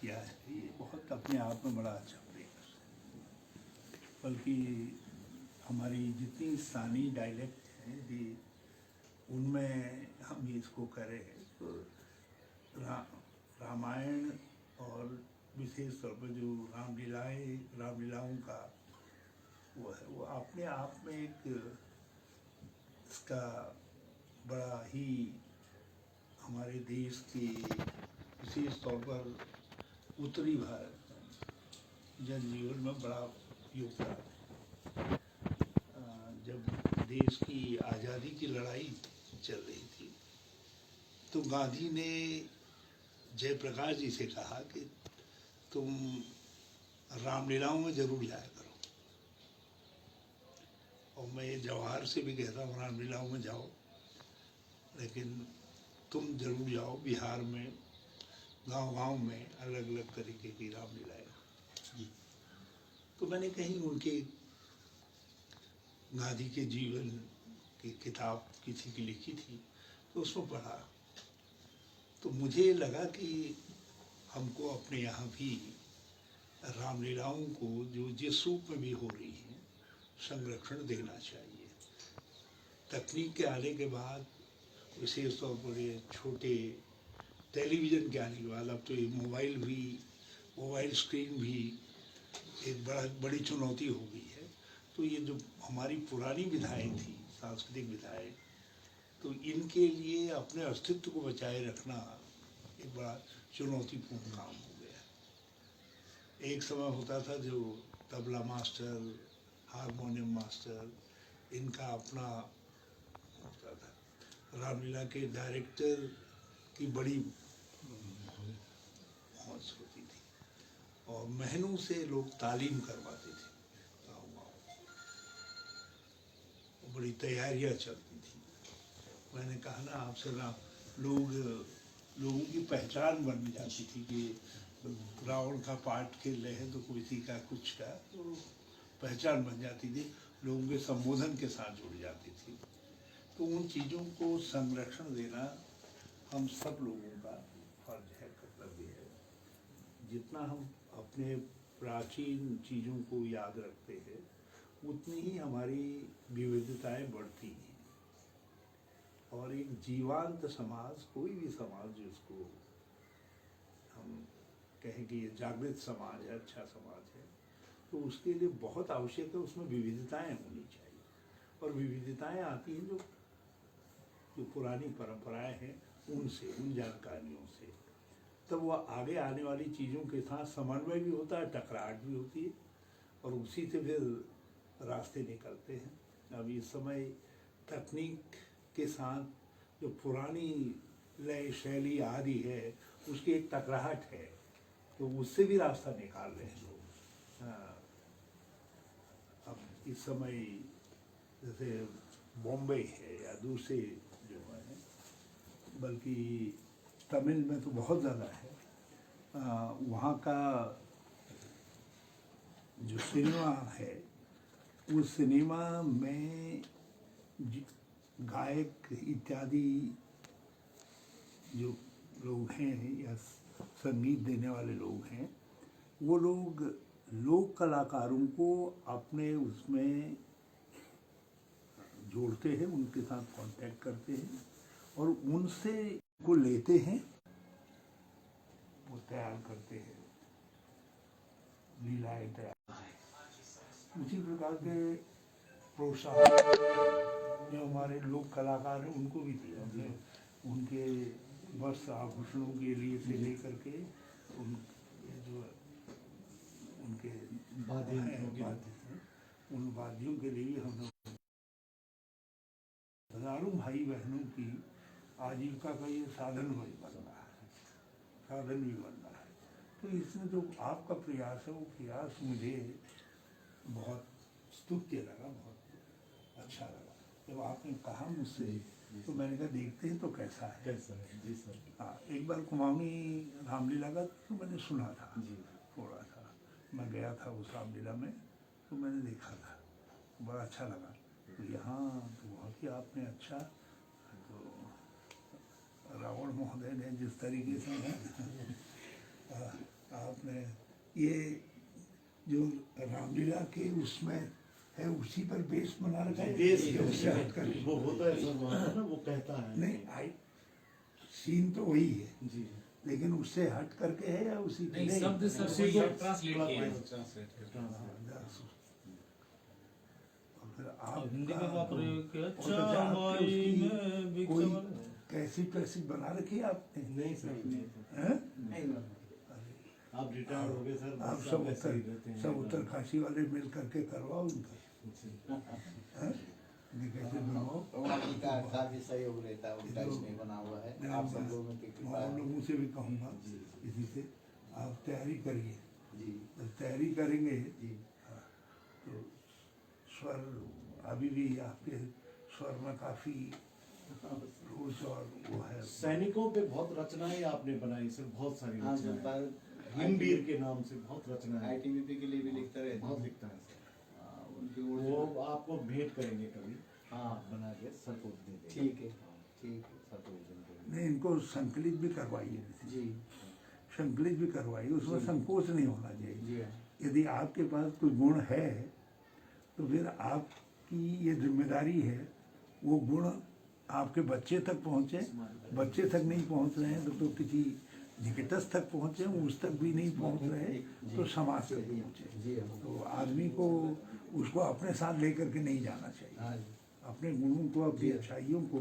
किया है, ये बहुत अपने आप में बड़ा अच्छा प्रयास है। बल्कि हमारी जितनी स्थानीय डायलेक्ट हैं भी, उनमें हम इसको करें तो रामायण और विशेष तौर पर जो रामलीलाओं का वो है, वो अपने आप में एक इसका बड़ा ही हमारे देश की विशेष तौर पर उत्तरी भारत जनजीवन में बड़ा योगदान है। जब देश की आज़ादी की लड़ाई चल रही थी तो गांधी ने जयप्रकाश जी से कहा कि तुम रामलीलाओं में जरूर जाया करो, और मैं ये जवाहर से भी कहता हूँ रामलीलाओं में जाओ, लेकिन तुम जरूर जाओ बिहार में गांव-गांव में अलग अलग तरीके की रामलीलाएं। तो मैंने कहीं उनके गांधी के जीवन की किताब किसी की लिखी थी तो उसमें पढ़ा, तो मुझे लगा कि हमको अपने यहाँ भी रामलीलाओं को जो जिस रूप में भी हो रही है संरक्षण देना चाहिए। तकनीक के आने के बाद, विशेष तौर पर ये छोटे टेलीविज़न के आने के बाद, अब तो ये मोबाइल स्क्रीन भी एक बड़ी चुनौती हो गई है। तो ये जो हमारी पुरानी विधाएं थी, सांस्कृतिक विधाएं, तो इनके लिए अपने अस्तित्व को बचाए रखना एक बड़ा चुनौतीपूर्ण काम हो गया। एक समय होता था जो तबला मास्टर, हारमोनियम मास्टर, इनका अपना होता था। रामलीला के डायरेक्टर की बड़ी पहुँच होती थी और महीनों से लोग तालीम करवाते थे गाँव-गाँव, बड़ी तैयारियाँ चलती थी। मैंने कहा ना आपसे, लोगों की पहचान बन जाती थी कि रावण का पाठ खेल रहे हैं तो किसी का कुछ का, तो पहचान बन जाती थी, लोगों के संबोधन के साथ जुड़ जाती थी। तो उन चीज़ों को संरक्षण देना हम सब लोगों का फर्ज है, कर्तव्य है। जितना हम अपने प्राचीन चीज़ों को याद रखते हैं उतनी ही हमारी विविधताएं बढ़ती हैं, और एक जीवंत समाज, कोई भी समाज जिसको हम कहें कि ये जागृत समाज है, अच्छा समाज है, तो उसके लिए बहुत आवश्यक है उसमें विविधताएं होनी चाहिए। और विविधताएं आती हैं जो पुरानी परंपराएं हैं उनसे, उन जानकारियों से, तब वह आगे आने वाली चीज़ों के साथ समन्वय भी होता है, टकराहट भी होती है, और उसी से फिर रास्ते निकलते हैं। अब इस समय तकनीक के साथ जो पुरानी लय शैली आ रही है उसकी एक टकराहट है, तो उससे भी रास्ता निकाल रहे हैं लोग। अब इस समय जैसे बॉम्बे है या दूसरे जो है, बल्कि तमिल में तो बहुत ज़्यादा है, वहाँ का जो सिनेमा है, उस सिनेमा में गायक इत्यादि जो लोग हैं या संगीत देने वाले लोग हैं, वो लोग लोक कलाकारों को अपने उसमें जोड़ते हैं, उनके साथ कांटेक्ट करते हैं और उनसे को लेते हैं, वो तैयार करते हैं, लीलाएं तैयार। उसी प्रकार के प्रोत्साहन जो हमारे लोक कलाकार हैं उनको भी दिया हमने, उनके वस्त्र आभूषणों के लिए से लेकर के जो उनके वाद्य हैं, उन वाद्यों के लिए हम लोग हजारों भाई बहनों की आजीविका का ये साधन भी बन रहा है। तो इसमें जो आपका प्रयास है, वो प्रयास मुझे बहुत स्तुत्य लगा, बहुत अच्छा लगा। जब आपने कहा मुझसे तो मैंने कहा देखते हैं तो कैसा है। जी सर। हाँ, एक बार कुमाऊनी रामलीला का तो मैंने सुना था थोड़ा सा, मैं गया था उस रामलीला में, तो मैंने देखा था, बड़ा अच्छा लगा। तो यहाँ तो बहुत ही आपने अच्छा, तो रावण महोदय ने जिस तरीके से ये जो रामलीला के उसमें है उसी पर बेस बना रखा है, बेस ये उससे हट कर वो होता है सर वहाँ ना, वो कहता है नहीं आई सीन तो वही है, जी। लेकिन उससे हट करके है या उसी नहीं, नहीं, शब्द सब उसी वही को ट्रांसलेट किया है। और फिर अब हिंदी में आपका आप प्रयोग किया, बहुत अच्छा, आपके चामाई उसकी में बिक कोई सवार। कैसी पैसी बना रखी है आपने? नहीं सर हैं? आप रिटायर्ड हो गए सर, आप बस सब ऐसे ही रहते हैं। सब उत्तरकाशी वाले मिल करके करवाओ उनका, हैं? ये कैसे बनाओ? काफी सहयोग रहता है, उनका इसमें बना हुआ है, आप सब लोगों की कृपा मैं है। लोगों से भी कहूँगा इसी से आप तैयारी करिए, जी जब तैयारी करेंगे जी तो स्वर अभी भी आपके स्वर में काफी रोज और वो है। सैनिकों पे बहुत रचनाएं आपने बनाई सर, बहुत सारी हाँ सर, रचनाएं। हिमवीर के नाम से बहुत रचनाएं ITBP के लिए भी लिखता रहता बहुत हूँ। लिखता है सर। उनकी वो ओर से आपको भेंट करेंगे कभी, हाँ आप बना के सर को दे देंगे। ठीक है, ठीक है। सर को दे देंगे। नहीं, इनको संकलित भी करवाइए, जी संकलित भी करवाइए, उसमें जी। संकोच नहीं होना चाहिए। जी हाँ यदि आपके पास कोई गुण है तो फिर आपकी ये जिम्मेदारी है वो गुण आपके बच्चे तक पहुँचे, बच्चे तक नहीं पहुँच रहे हैं तो किसी निकटस्थ तक पहुँचे, उस तक भी नहीं पहुँच रहे तो समाज तक पहुँचे। जी हाँ तो आदमी को उसको अपने साथ लेकर के नहीं जाना चाहिए, हाँ जी अपने गुणों को, अपनी अच्छाइयों को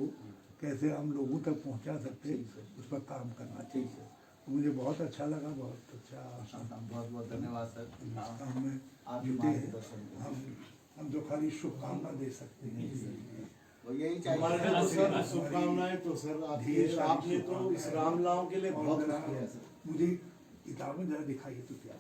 कैसे हम लोगों तक पहुंचा सकते उस पर काम करना चाहिए। ठीक है। मुझे बहुत अच्छा लगा, बहुत अच्छा बहुत बहुत धन्यवाद सर। इस हाँ, काम में आपके जुटे हैं। मार्गदर्शन के हम तो खाली शुभकामना दे सकते हैं। वो यही हमारे चाहिए तो सर। सर शुभकामनाएं तो सर आपकी, ढेर सारी आपने तो इस शुभकामनाएं। रामलाओं के लिए और बहुत जरा कुछ किया सर। मुझे किताबें जरा दिखाइए तो क्या